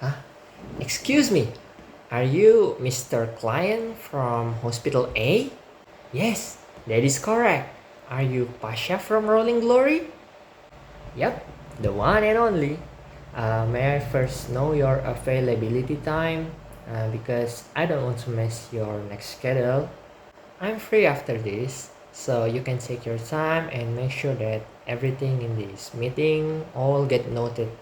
Huh? Excuse me, are you Mr. Client from Hospital A? Yes, that is correct. Are you Pasha from Rolling Glory? Yep, the one and only. May I first know your availability time? Because I don't want to mess your next schedule. I'm free after this, so you can take your time and make sure that everything in this meeting all get noted.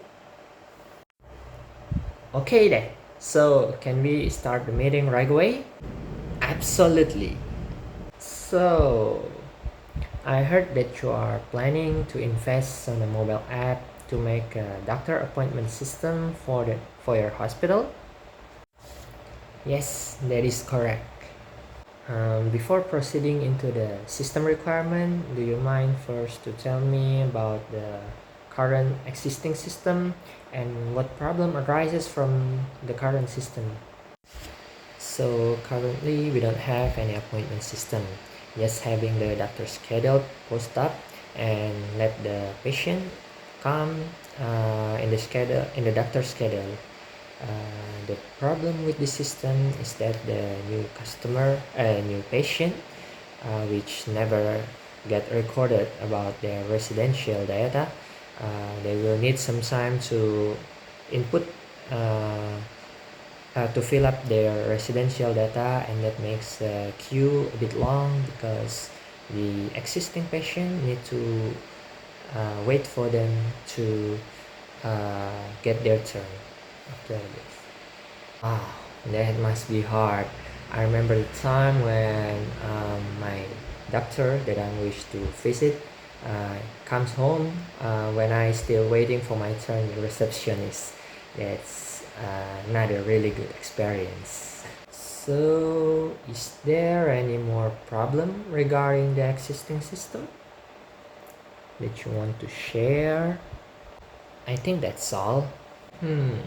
Okay then, so can we start the meeting right away? Absolutely. So, I heard that you are planning to invest on a mobile app to make a doctor appointment system for your hospital? Yes, that is correct. Before proceeding into the system requirement, do you mind first to tell me about the current existing system and what problem arises from the current system? So currently we don't have any appointment system, just having the doctor scheduled post up and let the patient come in the doctor's schedule. The problem with this system is that the new patient, which never get recorded about their residential data, they will need some time to input uh, to fill up their residential data, and that makes the queue a bit long because the existing patient need to wait for them to get their turn after this. Wow, that must be hard. I remember the time when my doctor that I wish to visit comes home when I still waiting for my turn, the receptionist. That's not a really good experience. So, is there any more problem regarding the existing system that you want to share? I think that's all. Hmm.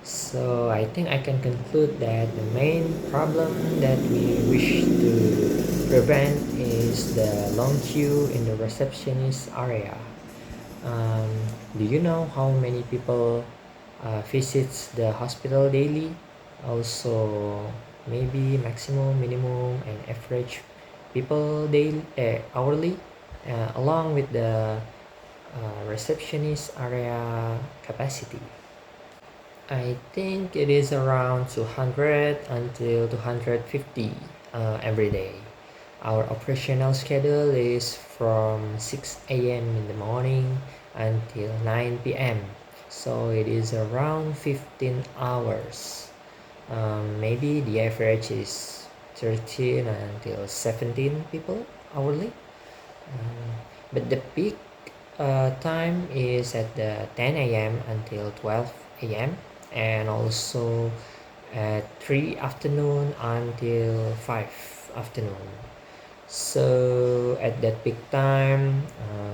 So I think I can conclude that the main problem that we wish to prevent is the long queue in the receptionist area. Um, do you know how many people visits the hospital daily? Also, maybe maximum, minimum, and average people daily, hourly, along with the receptionist area capacity. I think it is around 200 until 250 every day. Our operational schedule is from 6 a.m. in the morning until 9 p.m. So it is around 15 hours. Maybe the average is 13 until 17 people hourly. But the peak time is at the 10 a.m. until 12 a.m. and also at 3 afternoon until 5 afternoon. So at that peak time,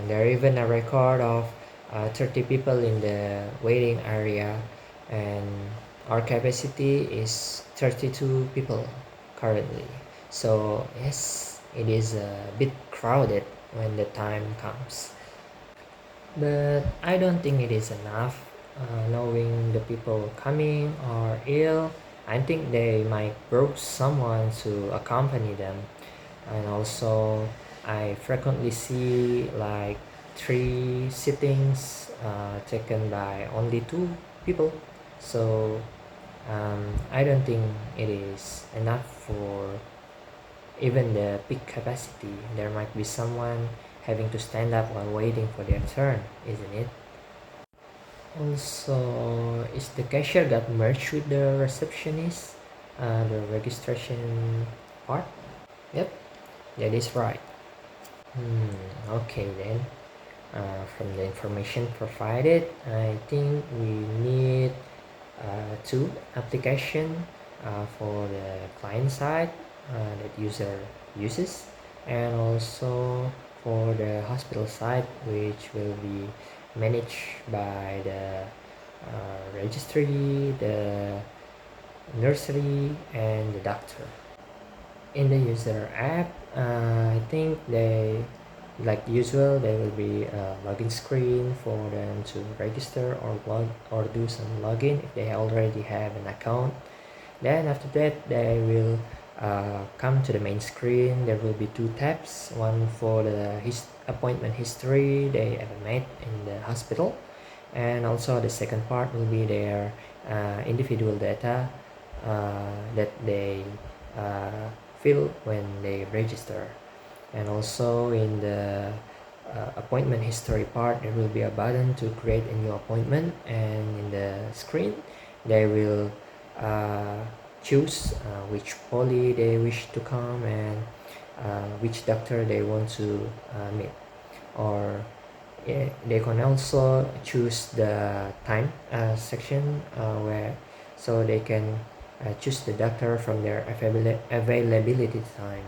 there even a record of 30 people in the waiting area, and our capacity is 32 people currently. So yes, it is a bit crowded when the time comes. But I don't think it is enough. Knowing the people coming are ill, I think they might group someone to accompany them. And also, I frequently see like three sittings taken by only two people. So I don't think it is enough for even the peak capacity. There might be someone having to stand up while waiting for their turn, isn't it? Also, is the cashier got merged with the receptionist? The registration part? Yep, that is right. Okay then. From the information provided, I think we need two application for the client side that user uses, and also for the hospital side, which will be managed by the registry, the nursery, and the doctor. In the user app, I think they Like usual, there will be a login screen for them to register or do some login if they already have an account. Then after that, they will come to the main screen. There will be two tabs, one for the appointment history they ever made in the hospital, and also the second part will be their individual data that they uh, fill when they register. And also in the appointment history part, there will be a button to create a new appointment, and in the screen they will uh, choose which poly they wish to come, and which doctor they want to meet. Or they can also choose the time section where so they can choose the doctor from their availability time.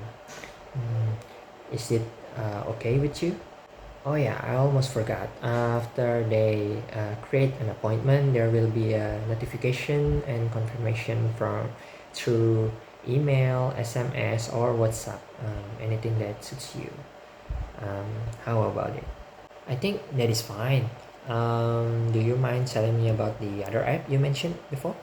Is it okay with you? Oh yeah, I almost forgot. After they create an appointment, there will be a notification and confirmation from through email, SMS, or WhatsApp. Anything that suits you. Um, how about it? I think that is fine. Do you mind telling me about the other app you mentioned before?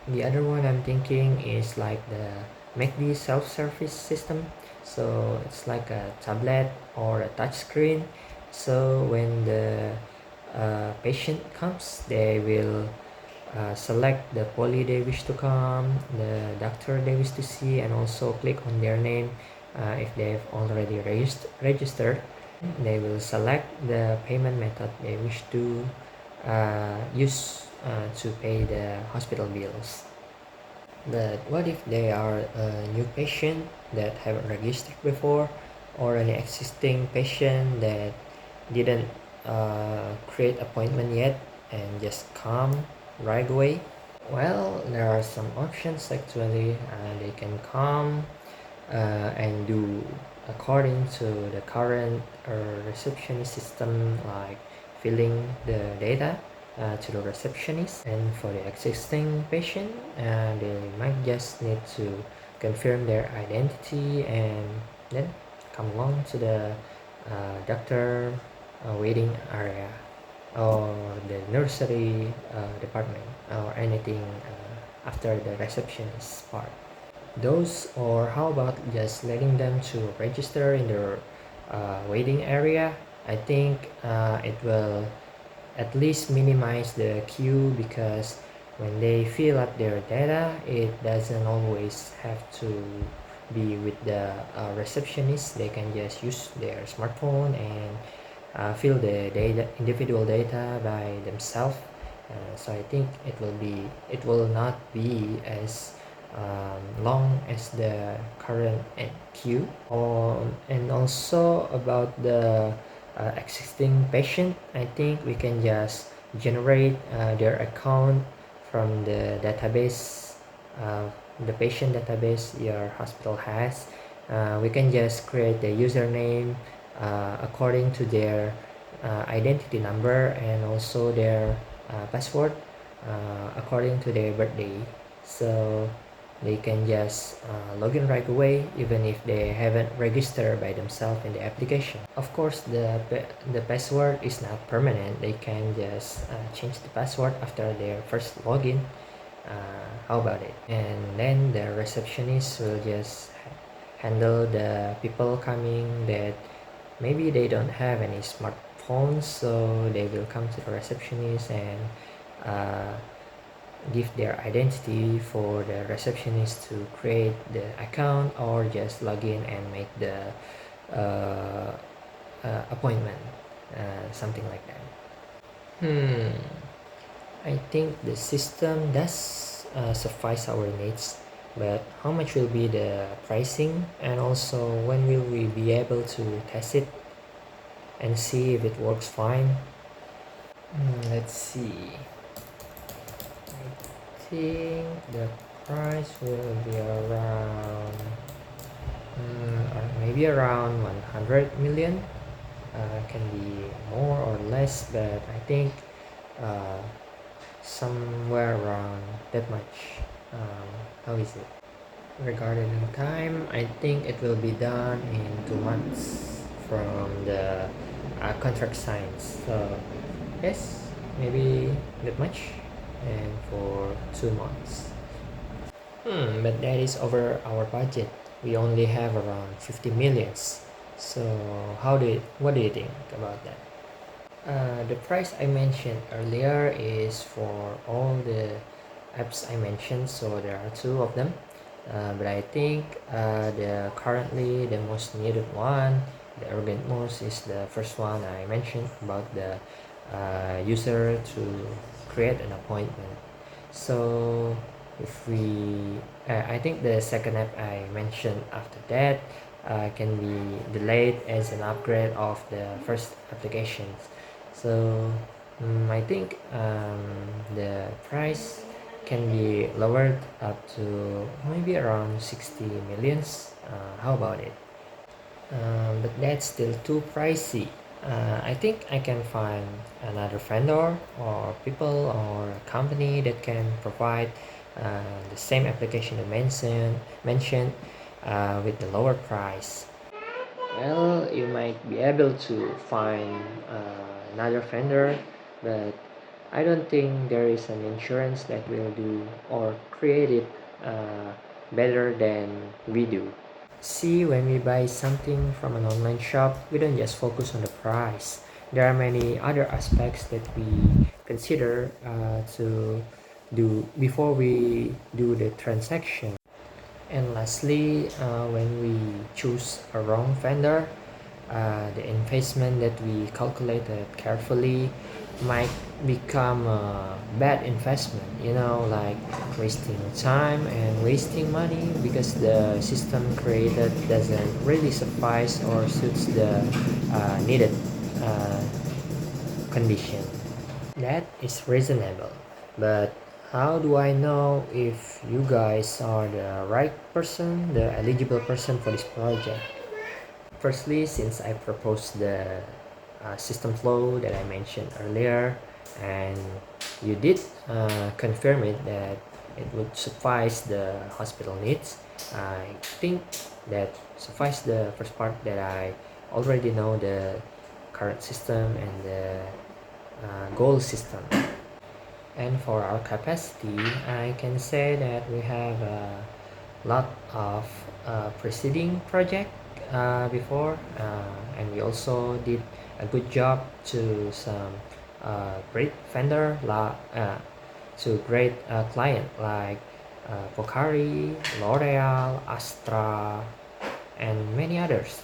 The other one I'm thinking is like the MACD self-service system. So it's like a tablet or a touch screen. So when the patient comes, they will select the poly they wish to come, the doctor they wish to see, and also click on their name if they've already registered. They will select the payment method they wish to use to pay the hospital bills. But what if they are a new patient that haven't registered before, or an existing patient that didn't create appointment yet and just come right away? Well, there are some options actually. They can come and do according to the current receptionist system, like filling the data to the receptionist. And for the existing patient, they might just need to confirm their identity and then come along to the doctor waiting area or the nursery department or anything after the receptionist part. Those, or how about just letting them to register in their waiting area? I think it will at least minimize the queue, because when they fill up their data, it doesn't always have to be with the receptionist. They can just use their smartphone and fill the data, individual data by themselves. So I think it will not be as long as the current queue. And also about the existing patient, I think we can just generate their account from the database, the patient database your hospital has. We can just create the username according to their identity number, and also their password according to their birthday. So they can just log in right away even if they haven't registered by themselves in the application. Of course, the password is not permanent. They can just change the password after their first login. How about it? And then the receptionist will just handle the people coming that maybe they don't have any smartphones, so they will come to the receptionist and uh, give their identity for the receptionist to create the account, or just log in and make the uh, appointment, something like that. I think the system does suffice our needs, but how much will be the pricing, and also when will we be able to test it and see if it works fine? Let's see. I think the price will be around or maybe around 100 million. Can be more or less, but I think uh, somewhere around that much. How is it? Regarding the time, I think it will be done in 2 months from the contract signs. So yes, maybe that much, and for 2 months. But that is over our budget. We only have around 50 millions. So what do you think about that? The price I mentioned earlier is for all the apps I mentioned, so there are two of them. But I think the currently the most needed one, the urgent most, is the first one I mentioned about the user to create an appointment. So if we, I think the second app I mentioned after that can be delayed as an upgrade of the first applications. So I think the price can be lowered up to maybe around 60 millions. How about it? But that's still too pricey. I think I can find another vendor or people or a company that can provide the same application I mentioned with the lower price. Well, you might be able to find another vendor, but I don't think there is an insurance that will do or create it better than we do. See, when we buy something from an online shop, we don't just focus on the price. There are many other aspects that we consider to do before we do the transaction. And lastly, when we choose a wrong vendor, the investment that we calculated carefully might become a bad investment, like wasting time and wasting money because the system created doesn't really suffice or suits the needed uh, condition. That is reasonable, but how do I know if you guys are the right person, the eligible person for this project? Firstly, since I proposed the system flow that I mentioned earlier, and you did confirm it that it would suffice the hospital needs, I think that suffice the first part that I already know the current system and the goal system. And for our capacity, I can say that we have a lot of preceding project before, and we also did a good job to some great to great client like Pocari, L'Oreal, Astra, and many others.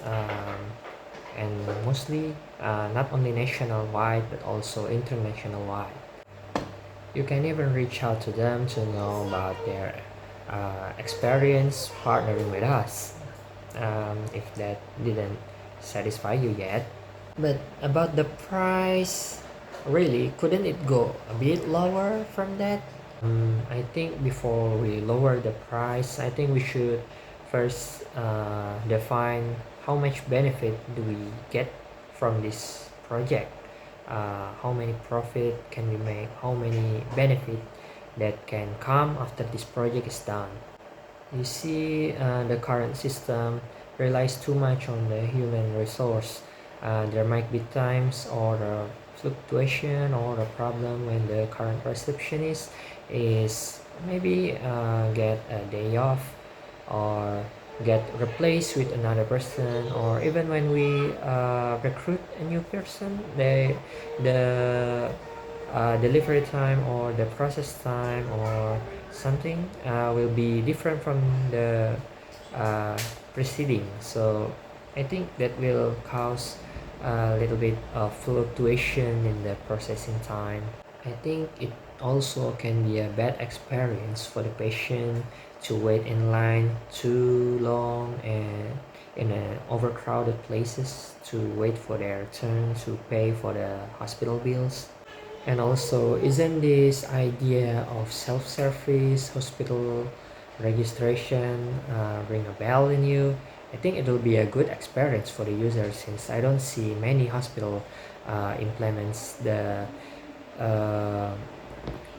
And mostly not only national wide but also international wide. You can even reach out to them to know about their experience partnering with us, if that didn't satisfy you yet. But about the price, really, couldn't it go a bit lower from that? I think before we lower the price, I think we should first define how much benefit do we get from this project. How many profit can we make? How many benefit that can come after this project is done? You see, the current system relies too much on the human resource. There might be times or a fluctuation or a problem when the current receptionist is maybe get a day off or get replaced with another person, or even when we recruit a new person, the delivery time or the process time or something will be different from the uh, preceding. So I think that will cause a little bit of fluctuation in the processing time. I think it also can be a bad experience for the patient to wait in line too long and in overcrowded places to wait for their turn to pay for the hospital bills. And also, isn't this idea of self-service hospital registration ring a bell in you? I think it will be a good experience for the user since I don't see many hospital implements the uh,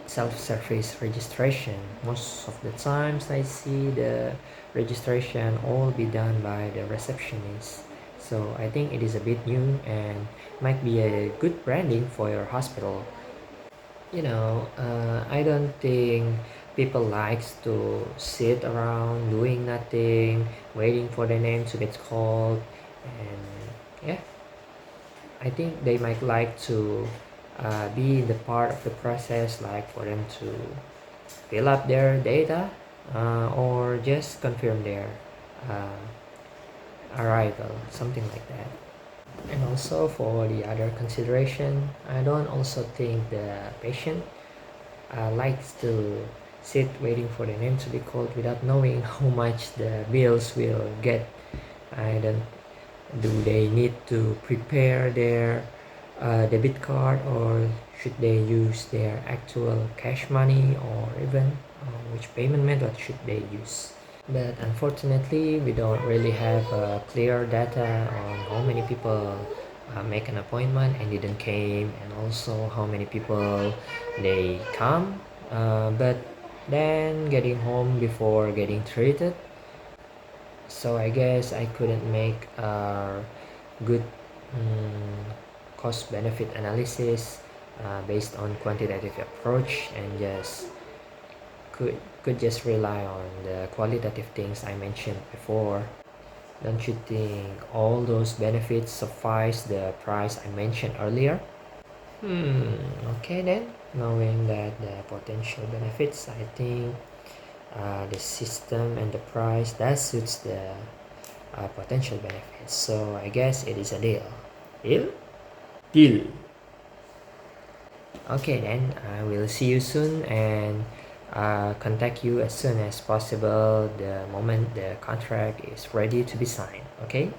self-service registration. Most of the times I see the registration all be done by the receptionist. So I think it is a bit new and might be a good branding for your hospital. I don't think people likes to sit around doing nothing, waiting for their name to get called, and yeah, I think they might like to be in the part of the process, like for them to fill up their data or just confirm their uh, arrival, something like that. And also for the other consideration, I don't also think the patient likes to sit waiting for the name to be called without knowing how much the bills will get. I don't. Do they need to prepare their debit card, or should they use their actual cash money, or even which payment method should they use? But unfortunately, we don't really have clear data on how many people make an appointment and didn't came, and also how many people they come, but then getting home before getting treated. So I guess I couldn't make a good cost benefit analysis based on quantitative approach, and just could just rely on the qualitative things I mentioned before. Don't you think all those benefits suffice the price I mentioned earlier? Okay then. Knowing that the potential benefits, I think the system and the price that suits the potential benefits. So I guess it is a deal. Deal? Deal. Okay then, I will see you soon and contact you as soon as possible the moment the contract is ready to be signed. Okay?